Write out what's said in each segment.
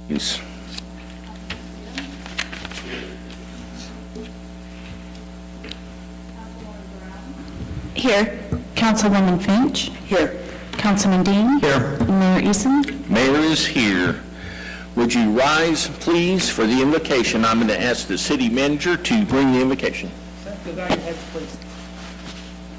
please. Here. Councilwoman Finch. Here. Councilman Dean. Here. Mayor Eason. Mayor is here. Would you rise, please, for the invocation? I'm going to ask the city manager to bring the invocation. Go back your heads, please.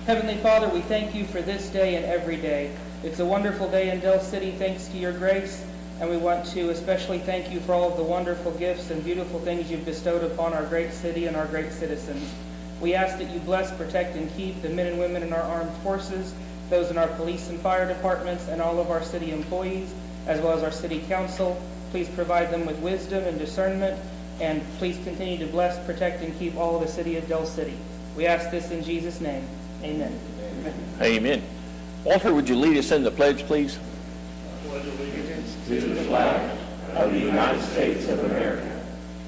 Heavenly Father, we thank you for this day and every day. It's a wonderful day in Del City thanks to your grace, and we want to especially thank you for all of the wonderful gifts and beautiful things you've bestowed upon our great city and our great citizens. We ask that you bless, protect, and keep the men and women in our armed forces, those in our police and fire departments, and all of our city employees, as well as our city council. Please provide them with wisdom and discernment, and please continue to bless, protect, and keep all of the city of Del City. We ask this in Jesus' name. Amen. Amen. Walter, would you lead us in the pledge, please? To the flag of the United States of America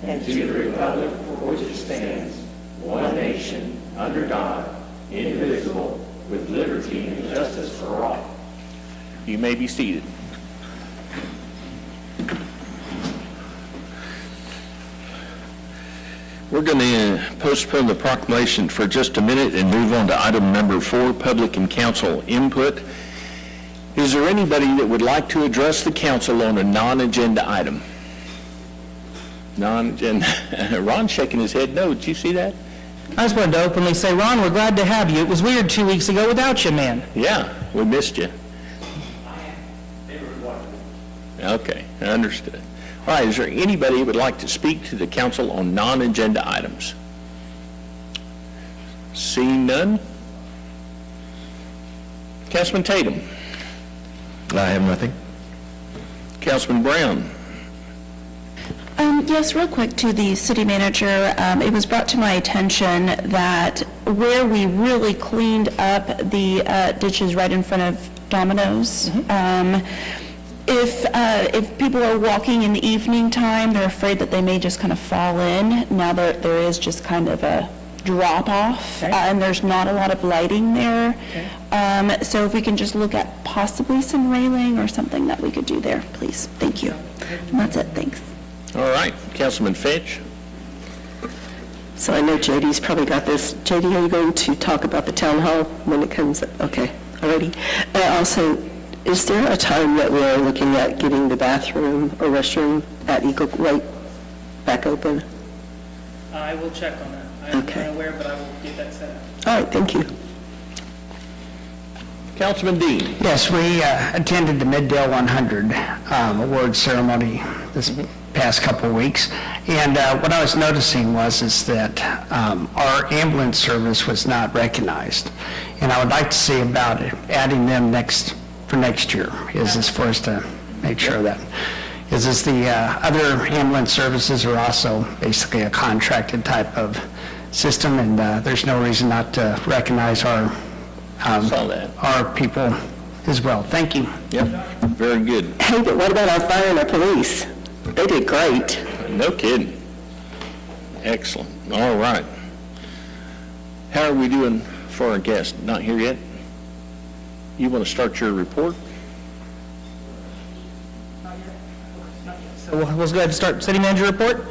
and to the republic for which it stands, one nation, under God, indivisible, with liberty and justice for all. You may be seated. We're going to postpone the proclamation for just a minute and move on to item number 4, public and council input. Is there anybody that would like to address the council on a non-agenda item? Non-agenda. Ron's shaking his head no. Did you see that? I just wanted to openly say, Ron, we're glad to have you. It was weird 2 weeks ago without you, man. Yeah, we missed you. Okay, I understood. All right, is there anybody who would like to speak to the council on non-agenda items? Seeing none? Councilman Tatum? I have nothing. Councilman Brown? Yes, real quick to the city manager. It was brought to my attention that where we really cleaned up the ditches right in front of Domino's, if people are walking in the evening time, they're afraid that they may just kind of fall in. Now there is just kind of a drop off, and there's not a lot of lighting there. So if we can just look at possibly some railing or something that we could do there, please. Thank you. And that's it. Thanks. All right, Councilman Finch? So I know JD's probably got this. JD, are you going to talk about the town hall when it comes? Okay, already. Also, is there a time that we're looking at getting the bathroom or restroom at Eagle right back open? I will check on that. I'm Okay. unaware, but I will get that set up. All right, thank you. Councilman Dean? Yes, we attended the Middale 100 award ceremony this past couple of weeks, and what I was noticing is that our ambulance service was not recognized, and I would like to see about adding them for next year. Is this for us to make sure that the other ambulance services are also basically a contracted type of system, and there's no reason not to recognize our Saw that. our people as well. Thank you. Yep, very good. Hey, but what about our fire and our police? They did great. No kidding. Excellent. All right. How are we doing for our guest? Not here yet? You want to start your report? So we'll go ahead and start city manager report.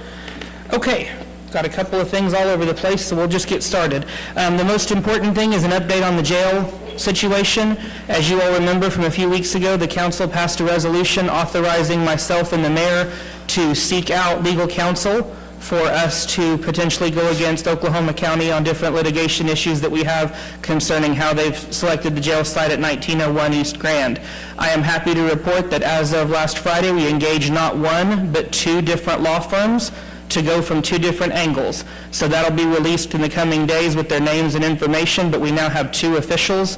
Okay, got a couple of things all over the place, so we'll just get started. The most important thing is an update on the jail situation. As you all remember from a few weeks ago, the council passed a resolution authorizing myself and the mayor to seek out legal counsel for us to potentially go against Oklahoma County on different litigation issues that we have concerning how they've selected the jail site at 1901 East Grand. I am happy to report that as of last Friday, we engaged not one, but 2 different law firms to go from 2 different angles. So that'll be released in the coming days with their names and information, but we now have 2 officials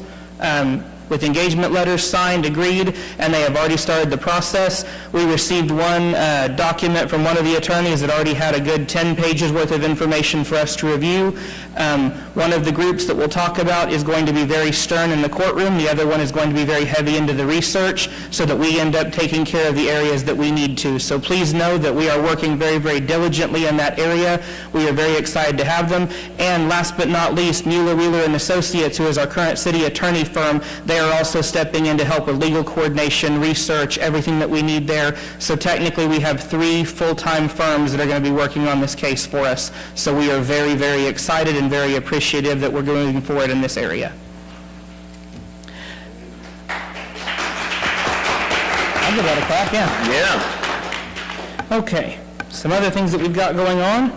with engagement letters signed, agreed, and they have already started the process. We received one document from one of the attorneys that already had a good 10 pages worth of information for us to review. One of the groups that we'll talk about is going to be very stern in the courtroom. The other one is going to be very heavy into the research so that we end up taking care of the areas that we need to. So please know that we are working very, very diligently in that area. We are very excited to have them. And last but not least, Mueller, Wheeler and Associates, who is our current city attorney firm, they are also stepping in to help with legal coordination, research, everything that we need there. So technically, we have 3 full-time firms that are going to be working on this case for us. So we are very, very excited and very appreciative that we're moving forward in this area. I'll give that a clap, yeah. Yeah. Okay, some other things that we've got going on.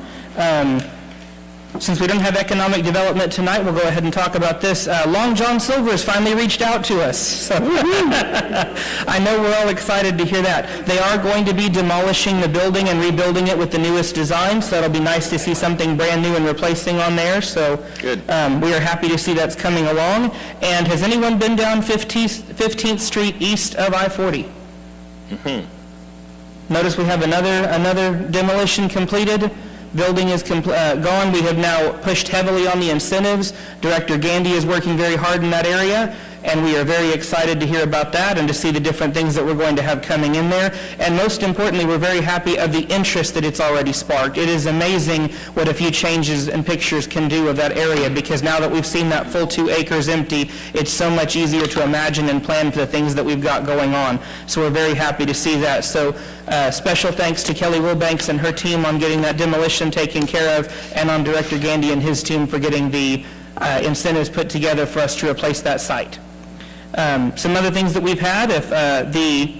Since we don't have economic development tonight, we'll go ahead and talk about this. Long John Silver has finally reached out to us. So I know we're all excited to hear that. They are going to be demolishing the building and rebuilding it with the newest design, so it'll be nice to see something brand new and replacing on there. So Good. We are happy to see that's coming along. And has anyone been down 15th Street east of I-40? Notice we have another demolition completed. Building is gone. We have now pushed heavily on the incentives. Director Gandy is working very hard in that area, and we are very excited to hear about that and to see the different things that we're going to have coming in there. And most importantly, we're very happy of the interest that it's already sparked. It is amazing what a few changes and pictures can do of that area, because now that we've seen that full 2 acres empty, it's so much easier to imagine and plan for the things that we've got going on. So we're very happy to see that. So special thanks to Kelly Wilbanks and her team on getting that demolition taken care of, and on Director Gandy and his team for getting the incentives put together for us to replace that site. Some other things that we've had, if the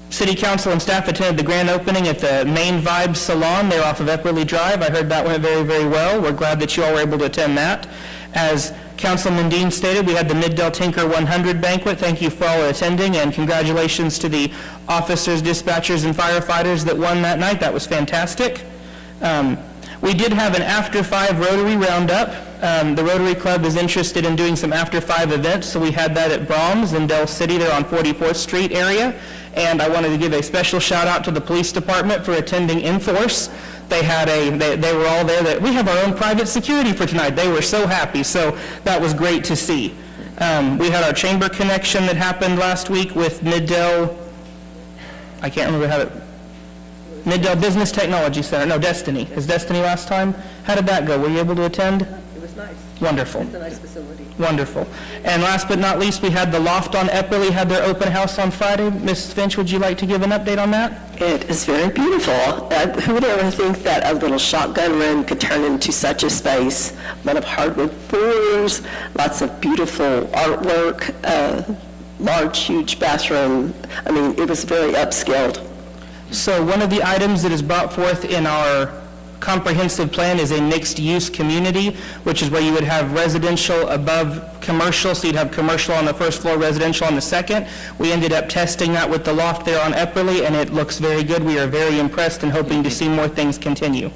City Council and staff attended the grand opening at the Main Vibe Salon there off of Epperly Drive. I heard that went very, very well. We're glad that you all were able to attend that. As Councilman Dean stated, we had the Mid-Del Tinker 100 banquet. Thank you for all attending, and congratulations to the officers, dispatchers, and firefighters that won that night. That was fantastic. We did have an After 5 Rotary Roundup. The Rotary Club is interested in doing some After 5 events, so we had that at Brahms in Del City there on 44th Street area. And I wanted to give a special shout out to the police department for attending in force. They had they were all there. We have our own private security for tonight. They were so happy, so that was great to see. We had our chamber connection that happened last week with Mid-Del, I can't remember how it, Mid-Del Business Technology Center, no, Destiny. Is Destiny last time? How did that go? Were you able to attend? It was nice. Wonderful. It's a nice facility. Wonderful. And last but not least, we had the Loft on Epperly had their open house on Friday. Ms. Finch, would you like to give an update on that? It is very beautiful. Who would ever think that a little shotgun room could turn into such a space? A lot of hardwood floors, lots of beautiful artwork, large, huge bathroom. I mean, it was very upscaled. So one of the items that is brought forth in our comprehensive plan is a mixed-use community, which is where you would have residential above commercial, so you'd have commercial on the first floor, residential on the second. We ended up testing that with the loft there on Epperly, and it looks very good. We are very impressed and hoping to see more things continue.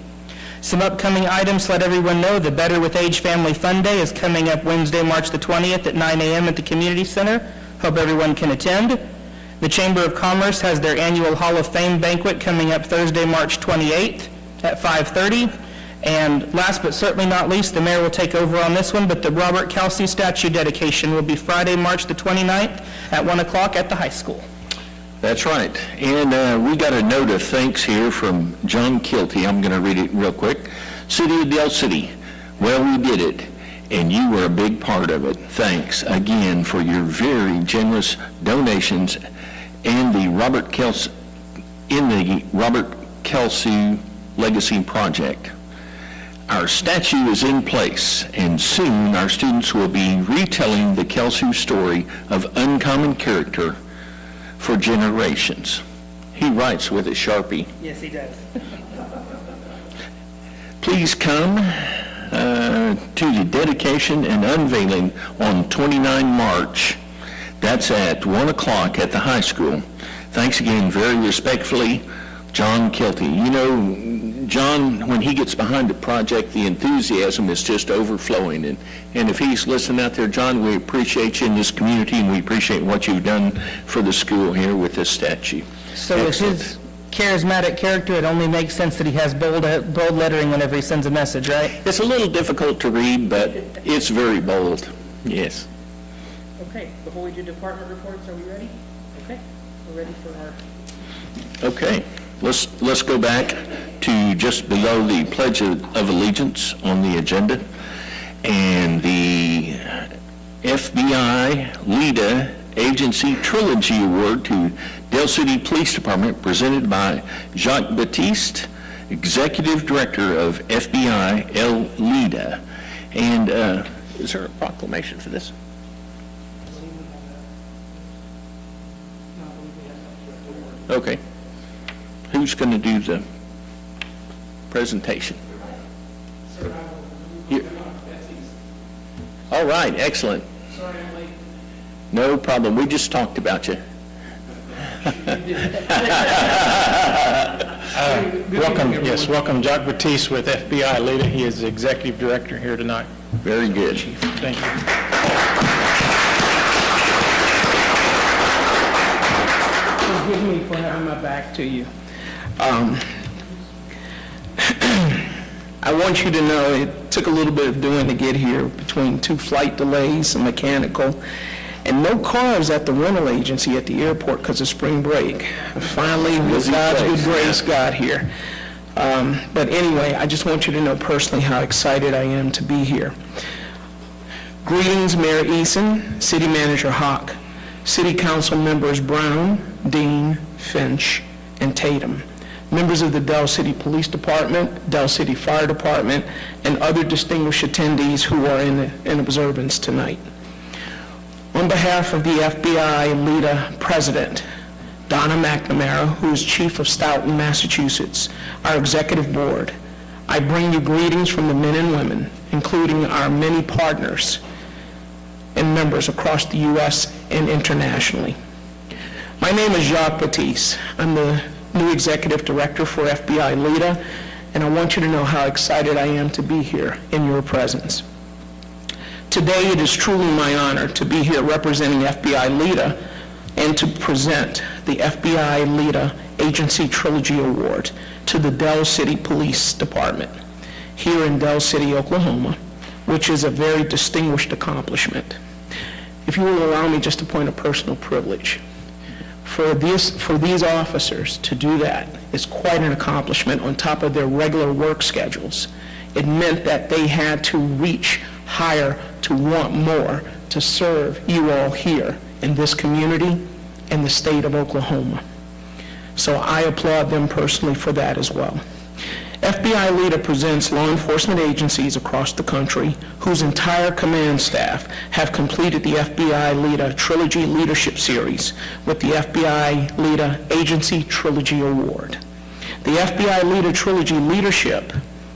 Some upcoming items to let everyone know: the Better with Age Family Fun Day is coming up Wednesday, March the 20th at 9 a.m. at the Community Center. Hope everyone can attend. The Chamber of Commerce has their annual Hall of Fame banquet coming up Thursday, March 28th at 5:30. And last but certainly not least, the mayor will take over on this one, but the Robert Kelsey statue dedication will be Friday, March the 29th at 1 o'clock at the high school. That's right. And we got a note of thanks here from John Kilty. I'm going to read it real quick. City of Del City, well, we did it, and you were a big part of it. Thanks again for your very generous donations and the Robert Kelsey Legacy Project. Our statue is in place, and soon our students will be retelling the Kelsey story of uncommon character for generations. He writes with a Sharpie. Yes, he does. Please come to the dedication and unveiling on 29 March. That's at 1 o'clock at the high school. Thanks again, very respectfully, John Kilty. You know, John, when he gets behind the project, the enthusiasm is just overflowing. And if he's listening out there, John, we appreciate you in this community, and we appreciate what you've done for the school here with this statue. So with Excellent. his charismatic character, it only makes sense that he has bold lettering whenever he sends a message, right? It's a little difficult to read, but it's very bold. Yes. Okay, before we do department reports, are we ready? Okay, we're ready for our... Okay, let's go back to just below the Pledge of Allegiance on the agenda, and the FBI LEDA Agency Trilogy Award to Del City Police Department, presented by Jacques Baptiste, Executive Director of FBI LEDA. And is there a proclamation for this? Okay. Who's going to do the presentation? You- All right, excellent. No problem, we just talked about you. Welcome Jacques Batiste with FBI LEDA. He is the Executive Director here tonight. Very good. Thank you. Forgive me for having my back to you. I want you to know it took a little bit of doing to get here, between 2 flight delays, some mechanical, and no cars at the rental agency at the airport because of spring break. Finally, with God's good grace, got here. But anyway, I just want you to know personally how excited I am to be here. Greetings, Mayor Eason, City Manager Hawk, City Council members Brown, Dean, Finch, and Tatum, members of the Del City Police Department, Del City Fire Department, and other distinguished attendees who are in observance tonight. On behalf of the FBI LEDA President, Donna McNamara, who is Chief of Stoughton, Massachusetts, our Executive Board, I bring you greetings from the men and women, including our many partners and members across the U.S. and internationally. My name is Jacques Batiste. I'm the new Executive Director for FBI LEDA, and I want you to know how excited I am to be here in your presence. Today, it is truly my honor to be here representing FBI LEDA and to present the FBI LEDA Agency Trilogy Award to the Del City Police Department here in Del City, Oklahoma, which is a very distinguished accomplishment. If you will allow me just a point of personal privilege, for these officers to do that is quite an accomplishment on top of their regular work schedules. It meant that they had to reach higher, to want more, to serve you all here in this community and the state of Oklahoma. So I applaud them personally for that as well. FBI LEDA presents law enforcement agencies across the country whose entire command staff have completed the FBI LEDA Trilogy Leadership Series with the FBI LEDA Agency Trilogy Award. The FBI LEDA Trilogy Leadership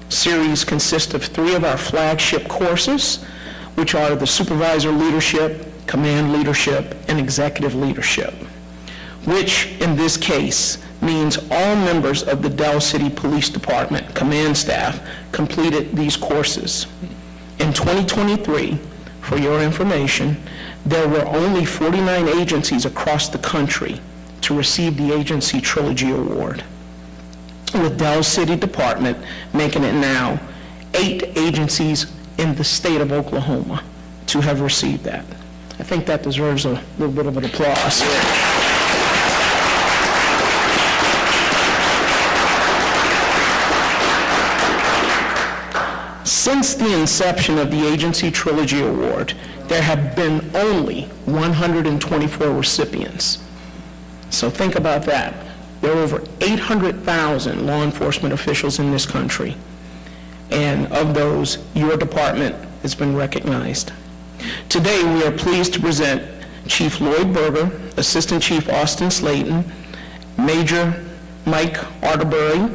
Series consists of 3 of our flagship courses, which are the Supervisor Leadership, Command Leadership, and Executive Leadership, which in this case means all members of the Del City Police Department command staff completed these courses. In 2023, for your information, there were only 49 agencies across the country to receive the Agency Trilogy Award, with Del City Department making it now 8 agencies in the state of Oklahoma to have received that. I think that deserves a little bit of an applause. Since the inception of the Agency Trilogy Award, there have been only 124 recipients. So think about that. There are over 800,000 law enforcement officials in this country, and of those, your department has been recognized. Today, we are pleased to present Chief Lloyd Berger, Assistant Chief Austin Slayton, Major Mike Arterbury,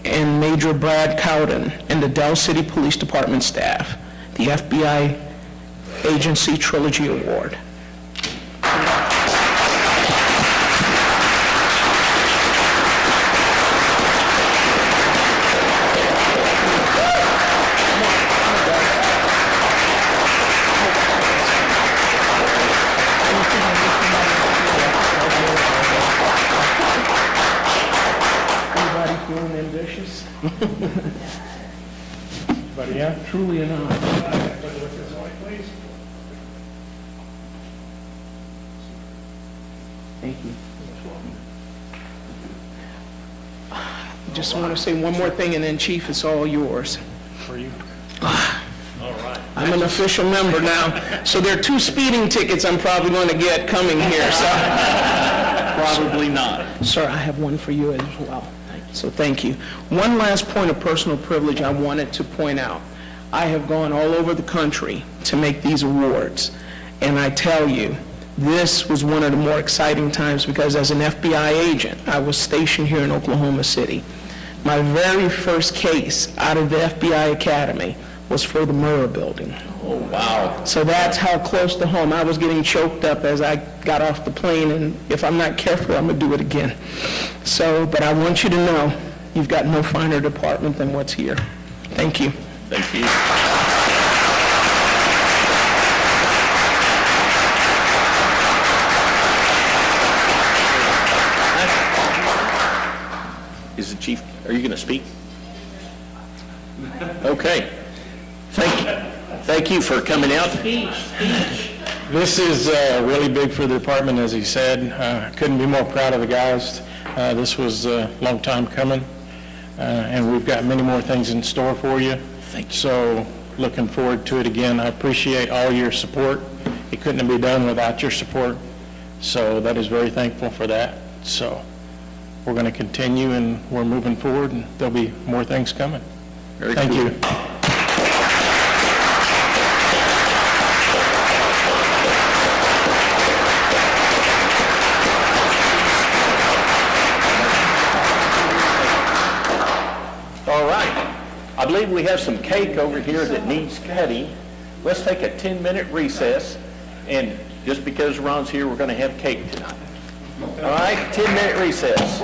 and Major Brad Cowden, and the Del City Police Department staff, the FBI Agency Trilogy Award. Buddy, yeah? Truly an honor. Thank you. Just want to say one more thing, and then Chief, it's all yours. For you. I'm an official member now, so there are 2 speeding tickets I'm probably going to get coming here, so. Probably not. Sir, I have one for you as well. So thank you. One last point of personal privilege I wanted to point out. I have gone all over the country to make these awards, and I tell you, this was one of the more exciting times because as an FBI agent, I was stationed here in Oklahoma City. My very first case out of the FBI Academy was for the Murrah Building. Oh, wow. So that's how close to home. I was getting choked up as I got off the plane, and if I'm not careful, I'm going to do it again. So, but I want you to know, you've got no finer department than what's here. Thank you. Thank you. Is the chief, are you going to speak? Okay. Thank you for coming out. This is really big for the department, as he said. Couldn't be more proud of the guys. This was a long time coming, and we've got many more things in store for you. So looking forward to it again. I appreciate all your support. It couldn't be done without your support, so that is very thankful for that. So we're going to continue, and we're moving forward, and there'll be more things coming. Very Thank cool. you. All right. I believe we have some cake over here that needs cutting. Let's take a 10-minute recess, and just because Ron's here, we're going to have cake tonight. All right, 10-minute recess.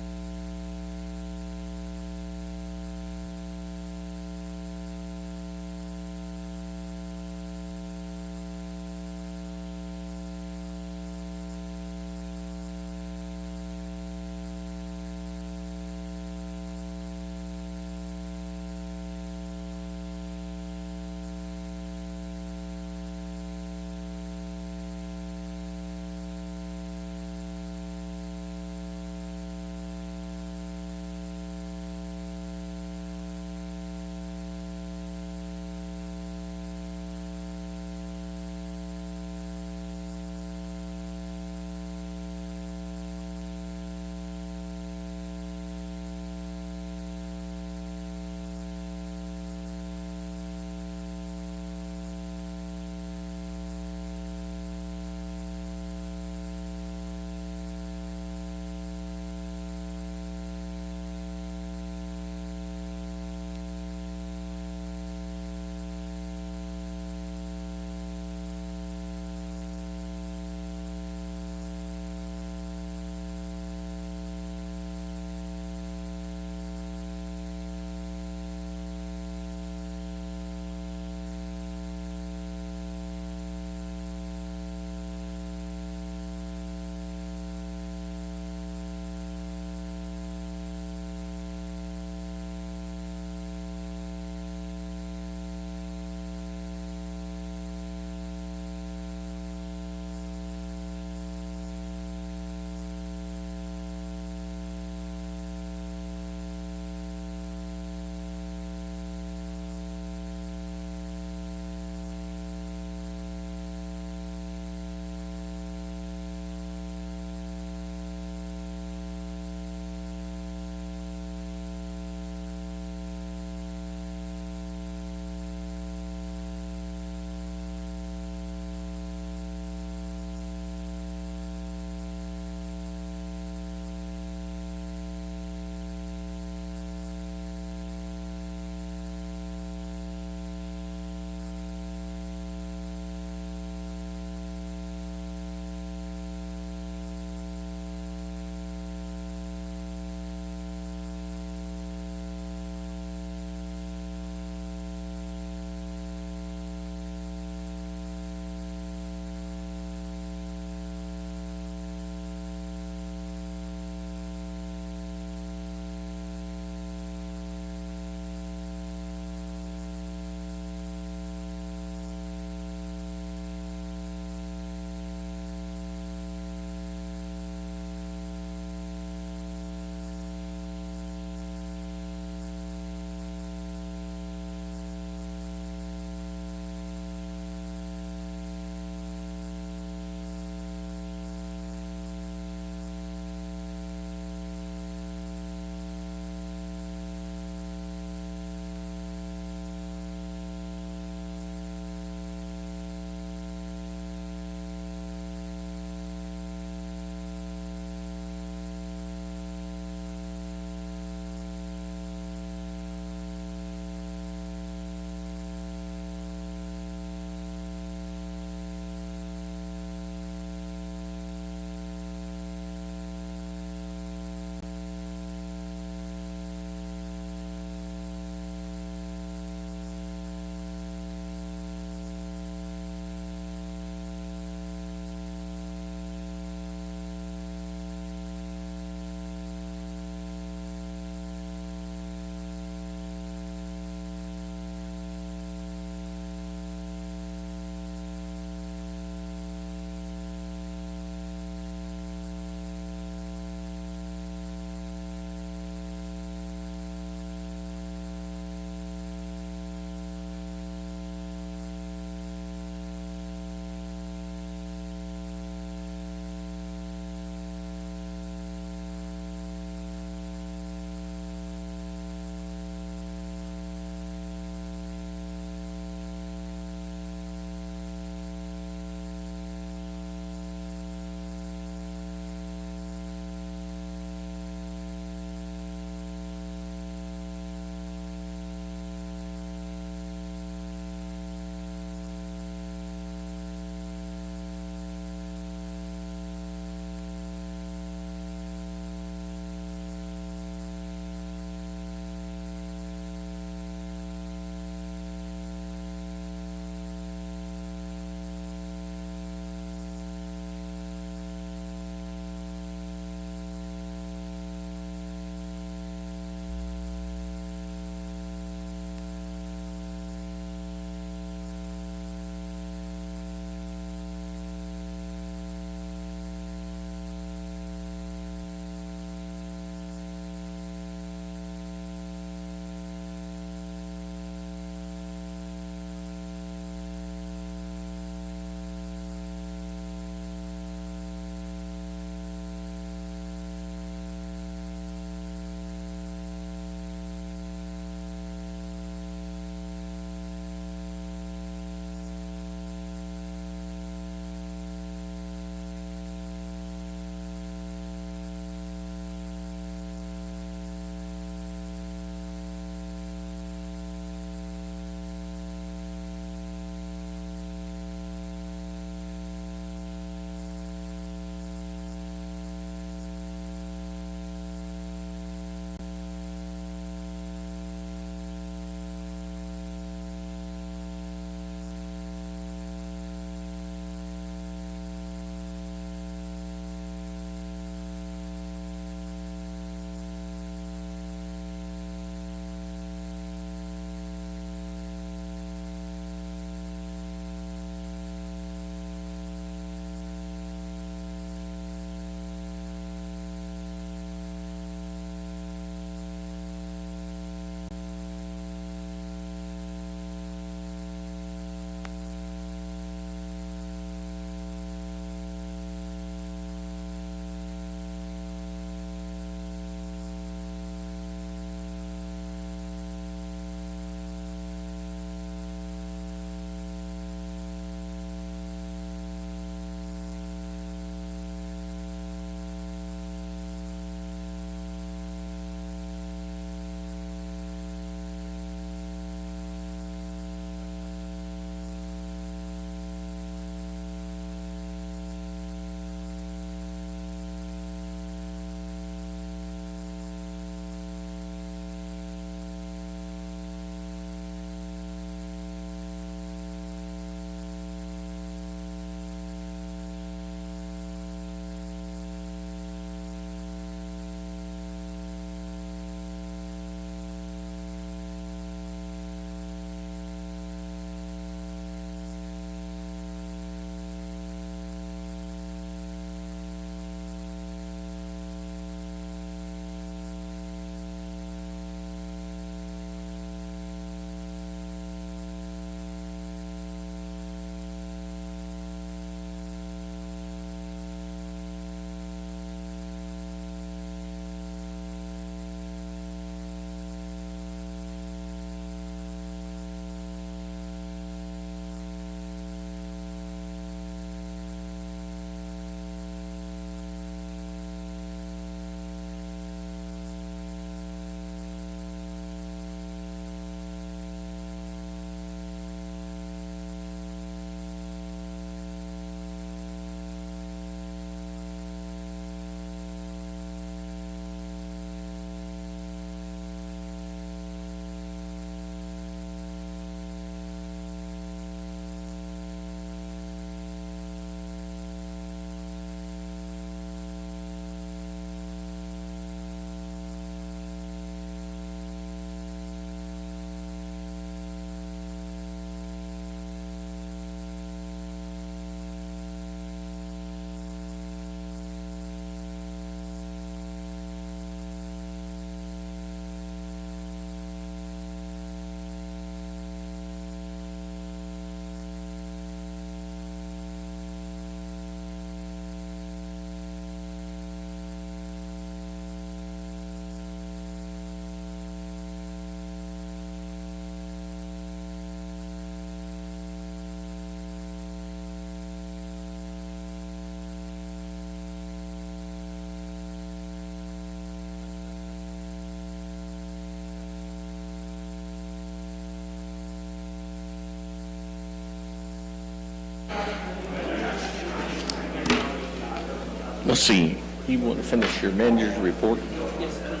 Let's see, you want to finish your manager's report? Yes, please.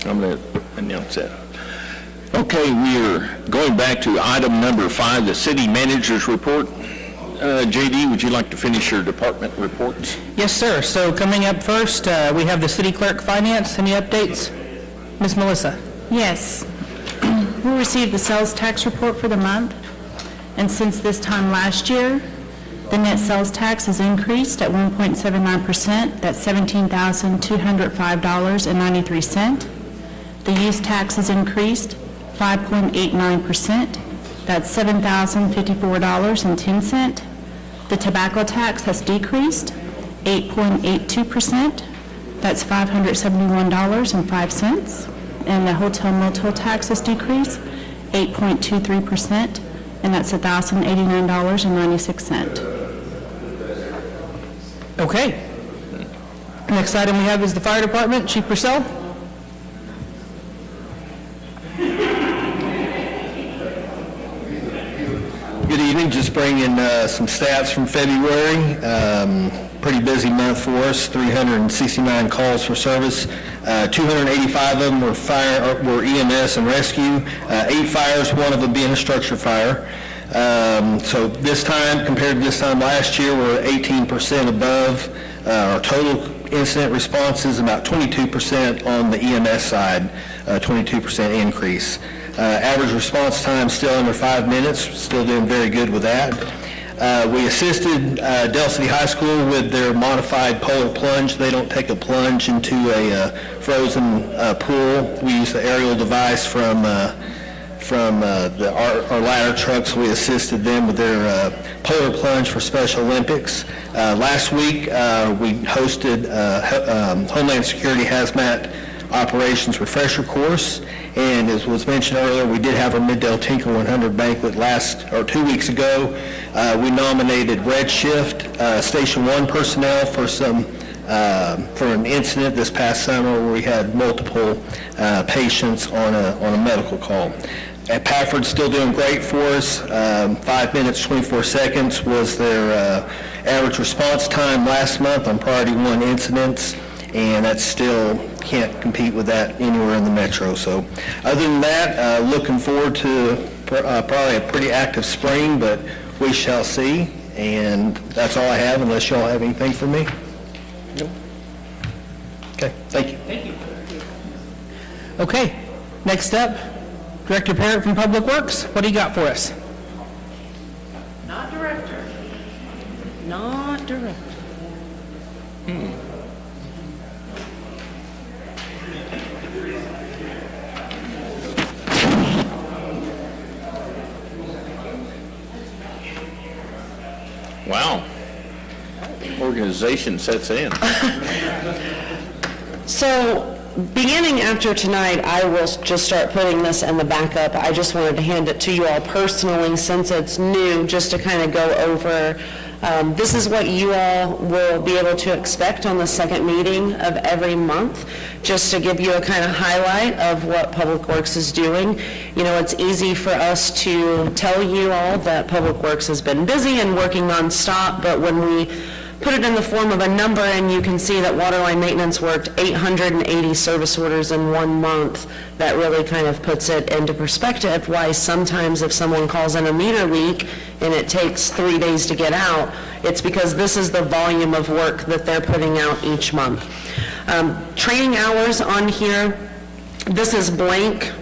I'm going to announce that. Okay, we're going back to item number 5, the city manager's report. JD, would you like to finish your department reports? Yes, sir. So coming up first, we have the city clerk finance. Any updates? Ms. Melissa? Yes. We received the sales tax report for the month, and since this time last year, the net sales tax has increased at 1.79%. That's $17,205.93. The use tax has increased 5.89%. That's $7,054.10. The tobacco tax has decreased 8.82%. That's $571.05. And the hotel motel tax has decreased 8.23%, and that's $1,089.96. Okay. Next item we have is the fire department. Chief Purcell? Good evening, just bringing some stats from February. Pretty busy month for us, 369 calls for service. 285 of them were EMS and rescue, 8 fires, one of them being a structure fire. So this time, compared to this time last year, we're 18% above. Our total incident responses, about 22% on the EMS side, 22% increase. Average response time still under 5 minutes, still doing very good with that. We assisted Del City High School with their modified polar plunge. They don't take a plunge into a frozen pool. We use the aerial device from our ladder trucks. We assisted them with their polar plunge for Special Olympics. Last week, we hosted Homeland Security Hazmat Operations Refresher Course, and as was mentioned earlier, we did have our Mid-Dale Tinker 100 banquet 2 weeks ago. We nominated Red Shift Station 1 personnel for an incident this past summer where we had multiple patients on a medical call. At Packford, still doing great for us. 5 minutes, 24 seconds was their average response time last month on priority 1 incidents, and that still can't compete with that anywhere in the metro. So other than that, looking forward to probably a pretty active spring, but we shall see. And that's all I have, unless y'all have anything for me. Nope. Okay, thank you. Okay. Next up, Director Parrott from Public Works. What do you got for us? Not director. Not director. Wow. Organization sets in. So, beginning after tonight, I will just start putting this in the backup. I just wanted to hand it to you all personally since it's new, just to kind of go over. This is what you all will be able to expect on the second meeting of every month, just to give you a kind of highlight of what Public Works is doing. You know, it's easy for us to tell you all that Public Works has been busy and working nonstop, but when we put it in the form of a number and you can see that Waterline Maintenance worked 880 service orders in 1 month, that really kind of puts it into perspective why sometimes if someone calls in a meter leak and it takes 3 days to get out, it's because this is the volume of work that they're putting out each month. Training hours on here, this is blank.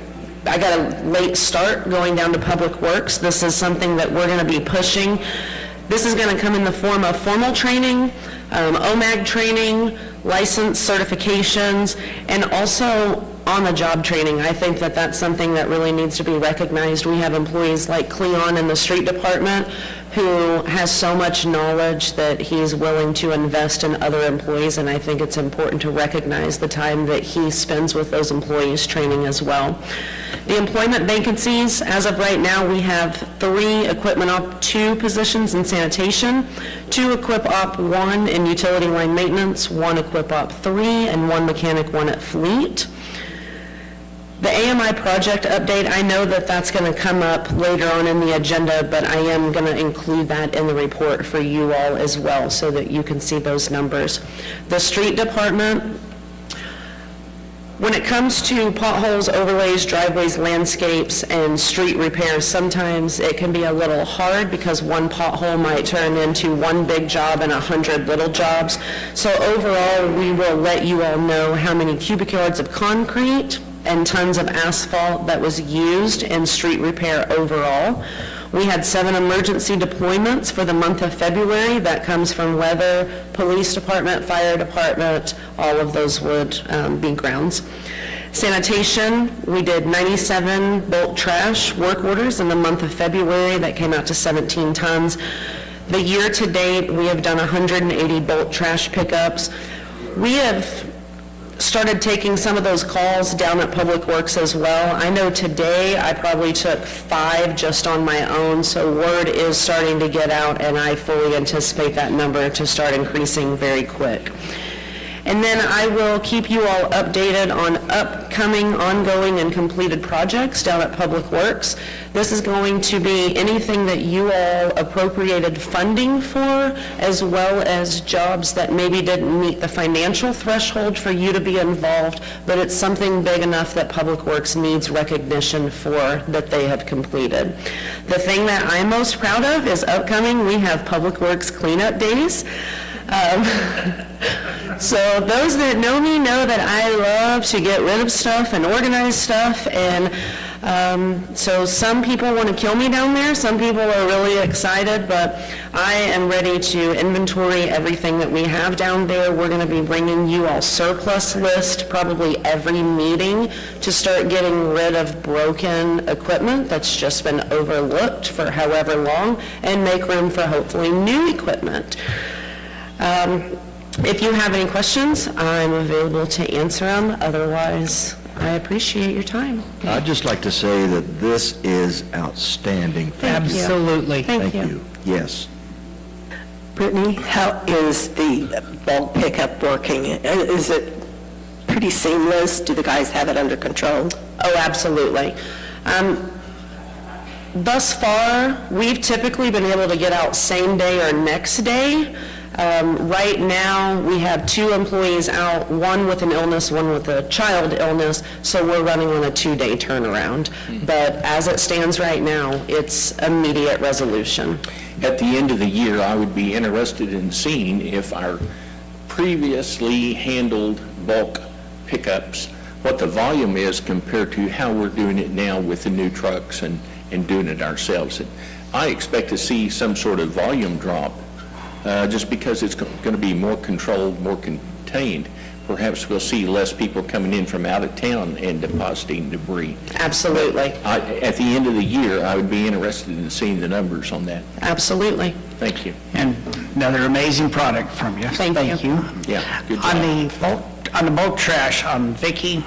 I got a late start going down to Public Works. This is something that we're going to be pushing. This is going to come in the form of formal training, OMAG training, license certifications, and also on-the-job training. I think that that's something that really needs to be recognized. We have employees like Cleon in the street department who has so much knowledge that he's willing to invest in other employees, and I think it's important to recognize the time that he spends with those employees training as well. The employment vacancies, as of right now, we have 3 equipment op 2 positions in sanitation, 2 equip op 1 in utility line maintenance, 1 equip op 3, and 1 mechanic 1 at fleet. The AMI project update, I know that that's going to come up later on in the agenda, but I am going to include that in the report for you all as well, so that you can see those numbers. The street department, when it comes to potholes, overlays, driveways, landscapes, and street repairs, sometimes it can be a little hard because one pothole might turn into one big job and 100 little jobs. So overall, we will let you all know how many cubic yards of concrete and tons of asphalt that was used in street repair overall. We had 7 emergency deployments for the month of February. That comes from weather, police department, fire department, all of those would be grounds. Sanitation, we did 97 bulk trash work orders in the month of February. That came out to 17 tons. The year to date, we have done 180 bulk trash pickups. We have started taking some of those calls down at Public Works as well. I know today I probably took 5 just on my own, so word is starting to get out, and I fully anticipate that number to start increasing very quick. And then I will keep you all updated on upcoming, ongoing, and completed projects down at Public Works. This is going to be anything that you all appropriated funding for, as well as jobs that maybe didn't meet the financial threshold for you to be involved, but it's something big enough that Public Works needs recognition for that they have completed. The thing that I'm most proud of is upcoming. We have Public Works Cleanup Days. So those that know me know that I love to get rid of stuff and organize stuff, and so some people want to kill me down there, some people are really excited, but I am ready to inventory everything that we have down there. We're going to be bringing you all surplus list probably every meeting to start getting rid of broken equipment that's just been overlooked for however long, and make room for hopefully new equipment. If you have any questions, I'm available to answer them. Otherwise, I appreciate your time. I'd just like to say that this is outstanding. Thank you. Absolutely. Thank you. Yes. Brittany, how is the bulk pickup working? Is it pretty seamless? Do the guys have it under control? Oh, absolutely. Thus far, we've typically been able to get out same day or next day. Right now, we have 2 employees out, one with an illness, one with a child illness, so we're running on a 2-day turnaround. But as it stands right now, it's immediate resolution. At the end of the year, I would be interested in seeing if our previously handled bulk pickups, what the volume is compared to how we're doing it now with the new trucks and doing it ourselves. And I expect to see some sort of volume drop, just because it's going to be more controlled, more contained. Perhaps we'll see less people coming in from out of town and depositing debris. Absolutely. At the end of the year, I would be interested in seeing the numbers on that. Absolutely. Thank you. And another amazing product from you. Thank you. Yeah, good On job. the bulk trash, Vicki,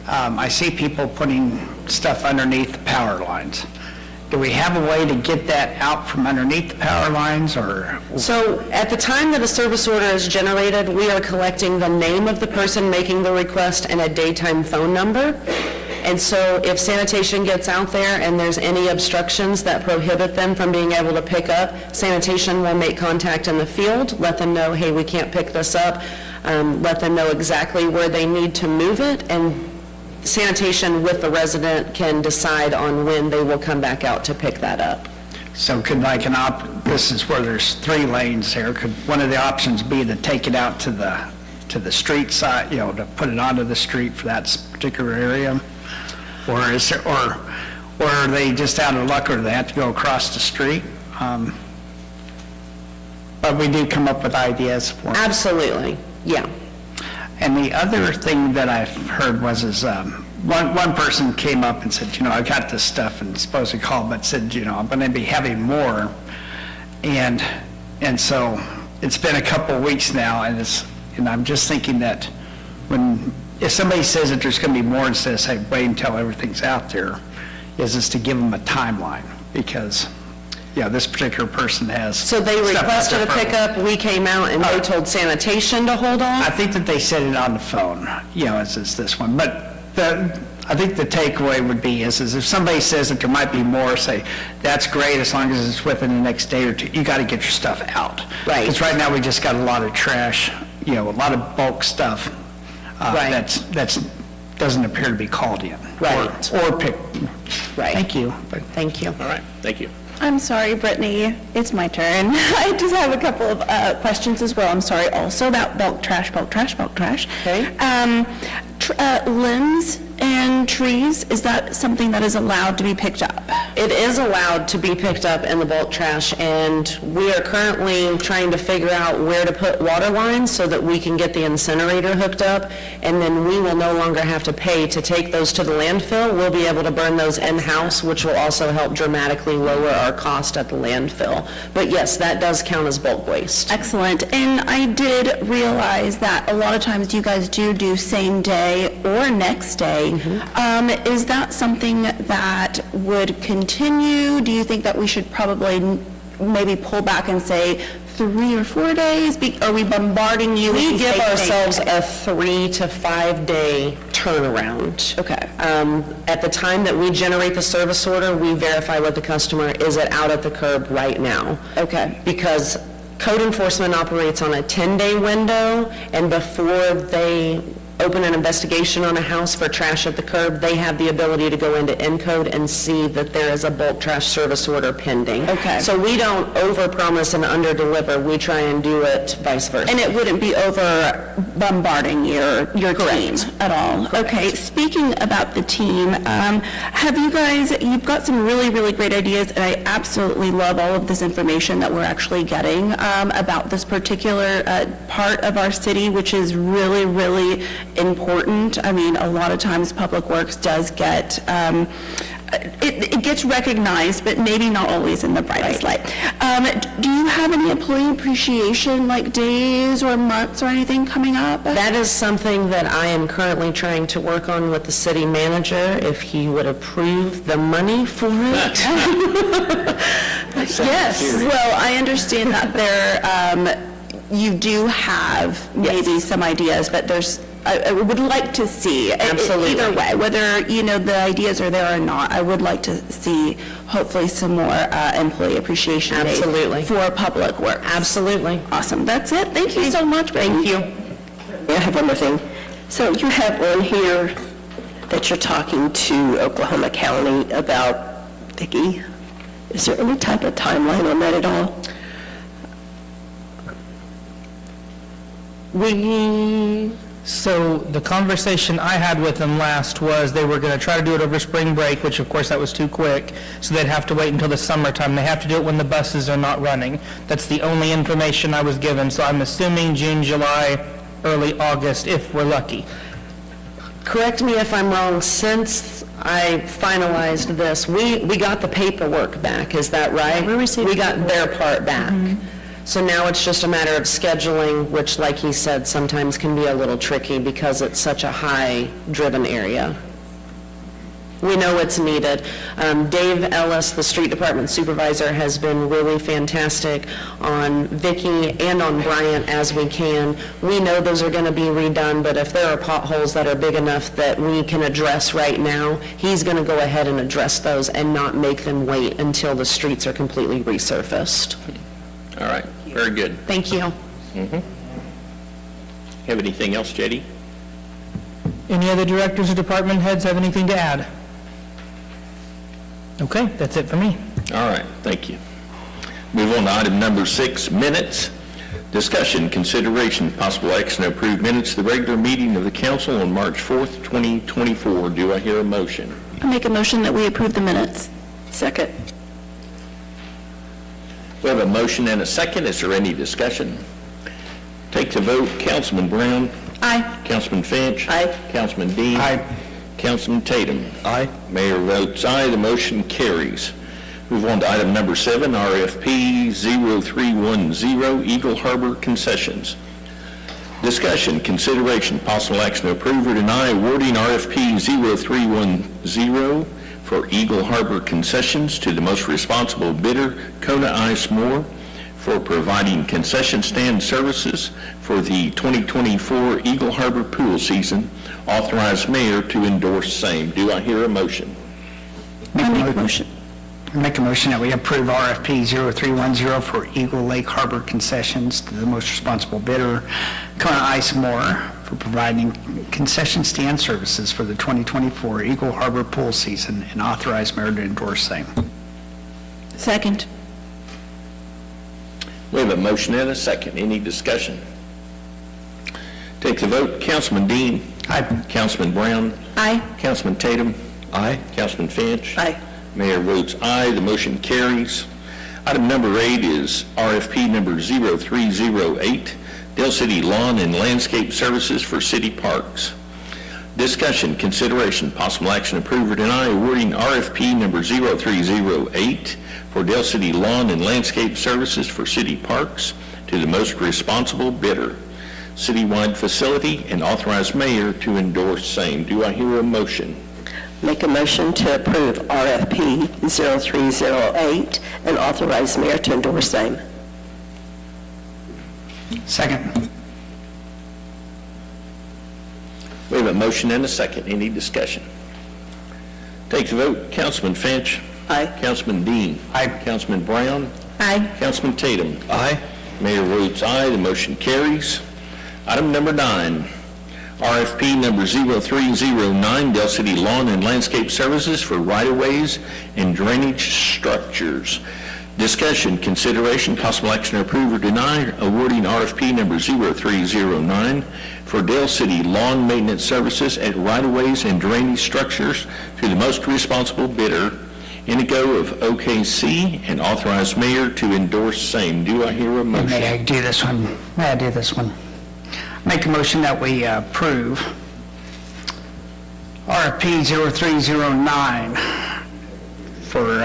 I see people putting stuff underneath the power lines. Do we have a way to get that out from underneath the power lines, or? So at the time that a service order is generated, we are collecting the name of the person making the request and a daytime phone number. And so if sanitation gets out there and there's any obstructions that prohibit them from being able to pick up, sanitation will make contact in the field, let them know, hey, we can't pick this up, let them know exactly where they need to move it, and sanitation with the resident can decide on when they will come back out to pick that up. So could this is where there's 3 lanes here, could one of the options be to take it out to the street side, to put it onto the street for that particular area? Or are they just out of luck, or do they have to go across the street? But we do come up with ideas for it. Absolutely, yeah. And the other thing that I've heard was one person came up and said, I got this stuff, and supposed to call, but said, I'm going to be having more. And so it's been a couple of weeks now, and I'm just thinking that if somebody says that there's going to be more, instead of saying, wait until everything's out there, is to give them a timeline, because this particular person has. So they stuff out requested there a for- pickup, we came out, and they told sanitation to hold on? I think that they said it on the phone, as is this one. But I think the takeaway would be is if somebody says that there might be more, say, that's great as long as it's within the next day or two, you got to get your stuff out. Right. Because right now, we just got a lot of trash, a lot of bulk stuff. Right. That's doesn't appear to be called in. Right. Or picked. Right. Thank you. Thank you. All right, thank you. I'm sorry, Brittany, it's my turn. I just have a couple of questions as well. I'm sorry, also about bulk trash. Okay. Limbs and trees, is that something that is allowed to be picked up? It is allowed to be picked up in the bulk trash, and we are currently trying to figure out where to put water lines so that we can get the incinerator hooked up, and then we will no longer have to pay to take those to the landfill. We'll be able to burn those in-house, which will also help dramatically lower our cost at the landfill. But yes, that does count as bulk waste. Excellent. And I did realize that a lot of times you guys do same day or next day. Is that something that would continue? Do you think that we should probably maybe pull back and say 3 or 4 days? Are we bombarding you? We if you give say ourselves same day? a 3 to 5 day turnaround. Okay. At the time that we generate the service order, we verify with the customer, is it out at the curb right now? Okay. Because code enforcement operates on a 10-day window, and before they open an investigation on a house for trash at the curb, they have the ability to go into Encode and see that there is a bulk trash service order pending. Okay. So we don't overpromise and underdeliver, we try and do it vice versa. And it wouldn't be over bombarding your team at all? Okay, speaking about the team, have you guys, you've got some really, really great ideas, and I absolutely love all of this information that we're actually getting about this particular part of our city, which is really, really important. I mean, a lot of times Public Works does get, it gets recognized, but maybe not always in the brightest light. Do you have any employee appreciation, like days or months or anything coming up? That is something that I am currently trying to work on with the city manager, if he would approve the money for it. Yes, well, I understand that there, you do have maybe some ideas, but I would like to see. Absolutely. Either way, whether, the ideas are there or not, I would like to see hopefully some more employee appreciation days Absolutely. for Public Works. Absolutely. Awesome, that's it. Thank you so much, Brittany. Thank you. I have one more thing. So you have on here that you're talking to Oklahoma County about Vicki. Is there any type of timeline on that at all? So the conversation I had with them last was they were going to try to do it over spring break, which of course that was too quick, so they'd have to wait until the summertime. They have to do it when the buses are not running. That's the only information I was given, so I'm assuming June, July, early August, if we're lucky. Correct me if I'm wrong, since I finalized this, we got the paperwork back, is that right? We got their part back. So now it's just a matter of scheduling, which, like he said, sometimes can be a little tricky because it's such a high-driven area. We know it's needed. Dave Ellis, the street department supervisor, has been really fantastic on Vicki and on Bryant as we can. We know those are going to be redone, but if there are potholes that are big enough that we can address right now, he's going to go ahead and address those and not make them wait until the streets are completely resurfaced. All right, very good. Thank you. Have anything else, JD? Any other directors or department heads have anything to add? Okay, that's it for me. All right, thank you. Move on to item number 6, minutes. Discussion, consideration, possible action to approve minutes of the regular meeting of the council on March 4th, 2024. Do I hear a motion? I make a motion that we approve the minutes. Second. We have a motion and a second. Is there any discussion? Take the vote. Councilman Brown? Aye. Councilman Finch? Aye. Councilman Dean? Aye. Councilman Tatum? Aye. Mayor votes aye. The motion carries. Move on to item number 7, RFP 0310, Eagle Harbor Concessions. Discussion, consideration, possible action to approve or deny awarding RFP 0310 for Eagle Harbor Concessions to the most responsible bidder, Kona Ice More, for providing concession stand services for the 2024 Eagle Harbor pool season. Authorize mayor to endorse same. Do I hear a motion? I make a motion. Make a motion that we approve RFP 0310 for Eagle Lake Harbor concessions to the most responsible bidder, Kona Ice More, for providing concession stand services for the 2024 Eagle Harbor pool season, and authorize mayor to endorse same. Second. We have a motion and a second. Any discussion? Take the vote. Councilman Dean. Aye. Councilman Brown. Aye. Councilman Tatum. Aye. Councilman Finch. Aye. Mayor votes aye. The motion carries. Item number 8 is RFP number 0308, Dale City Lawn and Landscape Services for City Parks. Discussion, consideration, possible action, approve or deny awarding RFP number 0308 for Dale City Lawn and Landscape Services for City Parks to the most responsible bidder, citywide facility, and authorize mayor to endorse same. Do I hear a motion? Make a motion to approve RFP 0308 and authorize mayor to endorse same. Second. We have a motion and a second. Any discussion? Take the vote. Councilman Finch. Aye. Councilman Dean. Aye. Councilman Brown. Aye. Councilman Tatum. Aye. Mayor votes aye. The motion carries. Item number 9, RFP number 0309, Dale City Lawn and Landscape Services for right-of-ways and drainage structures. Discussion, consideration, possible action, approve or deny awarding RFP number 0309 for Dale City Lawn Maintenance Services at right-of-ways and drainage structures to the most responsible bidder, Inigo of OKC, and authorize mayor to endorse same. Do I hear a motion? May I do this one? May I do this one? Make a motion that we approve RFP 0309 for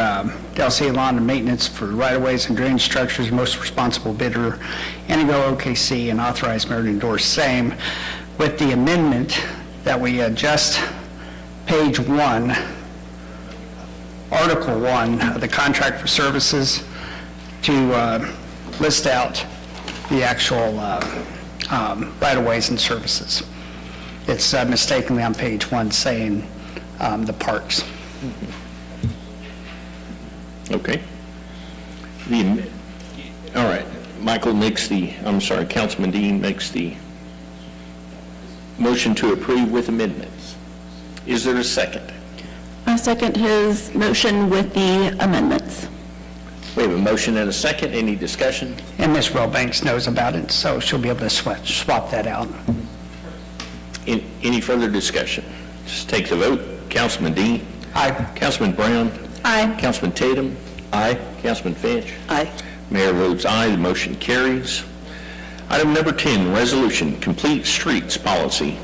Dale City Lawn and Maintenance for right-of-ways and drainage structures, most responsible bidder, Inigo OKC, and authorize mayor to endorse same, with the amendment that we adjust page 1, Article 1 of the contract for services to list out the actual right-of-ways and services. It's mistakenly on page 1 saying the parks. Okay. All right. Michael makes Councilman Dean makes the motion to approve with amendments. Is there a second? I second his motion with the amendments. We have a motion and a second. Any discussion? And Ms. Wilbanks knows about it, so she'll be able to swap that out. Any further discussion? Just take the vote. Councilman Dean. Aye. Councilman Brown. Aye. Councilman Tatum. Aye. Councilman Finch. Aye. Mayor votes aye. The motion carries. Item number 10, resolution, complete streets policy.